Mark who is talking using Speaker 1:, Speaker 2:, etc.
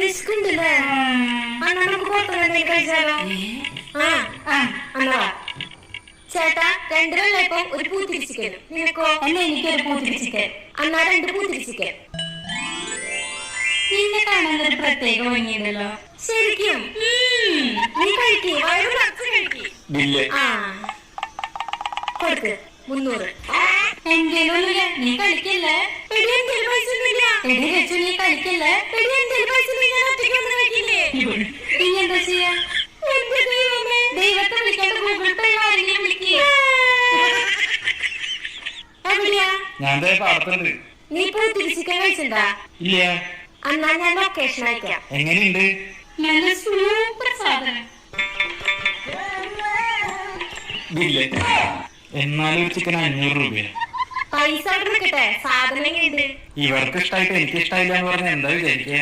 Speaker 1: വിശക്കുണ്ടല്ലേ? അണ്ണാ നമുക്ക് പുറത്തുനിന്ന് കഴിച്ചാലോ? അണ്ണാ ചേട്ടാ 2 വെള്ളയപ്പം 1 പൂത്തിരി ചിക്കൻ. നിനക്കോ?
Speaker 2: എന്നാ എനിക്കൊരു പൂത്തിരി ചിക്കൻ.
Speaker 1: അണ്ണാ 2 പൂത്തിരി ചിക്കൻ.
Speaker 2: നിന്നെ കാണാൻ ഒരു പ്രത്യേക ഭംഗിയുണ്ടല്ലോ.
Speaker 1: ശരിക്കും നീ കഴിക്കേ, വയറ് നിറച്ച് കഴിക്കേ. കൊടുക്ക് 300.
Speaker 2: എന്തേലൊന്നുമില്ല, നീ കളിക്കല്ലേ?
Speaker 1: എടി എന്തേലും പൈസ ഒന്നുമില്ല.
Speaker 2: എടി രച്ചു, നീ കളിക്കല്ലേ?
Speaker 1: എടി എന്തേലും പൈസ ഒന്നും ഞാൻ ഒറ്റയ്ക്കൊന്നും കഴിക്കില്ലേ.
Speaker 2: നീ എന്താ ചെയ്യാ?
Speaker 1: എന്റെ ദൈവമേ,
Speaker 2: ദൈവത്തെ വിളിക്കാണ്ട് ഗൂഗിൾ പേ ആരെങ്കിലും വിളിക്കേ.
Speaker 1: എവിടെയാ?
Speaker 3: ഞാൻ പാടത്തുണ്ട്.
Speaker 1: നീ പൂത്തിരി ചിക്കൻ കഴിച്ചിട്ടുണ്ടാ?
Speaker 3: ഇല്ല.
Speaker 1: അന്നാ ഞാൻ ലൊക്കേഷൻ അയക്കാം.
Speaker 3: എങ്ങനെയുണ്ട്?
Speaker 2: നല്ല സൂപ്പർ സാധനം.
Speaker 3: എന്നാലും ചിക്കൻ 500 രൂപ.
Speaker 1: പൈസ കൊടുക്കട്ടെ, സാധനം ഉണ്ട്.
Speaker 3: ഇവർക്ക് ഇഷ്ടായിട്ട് എനിക്ക് ഇഷ്ടായില്ല എന്ന് പറഞ്ഞ എന്താ വിചാരിക്കുക?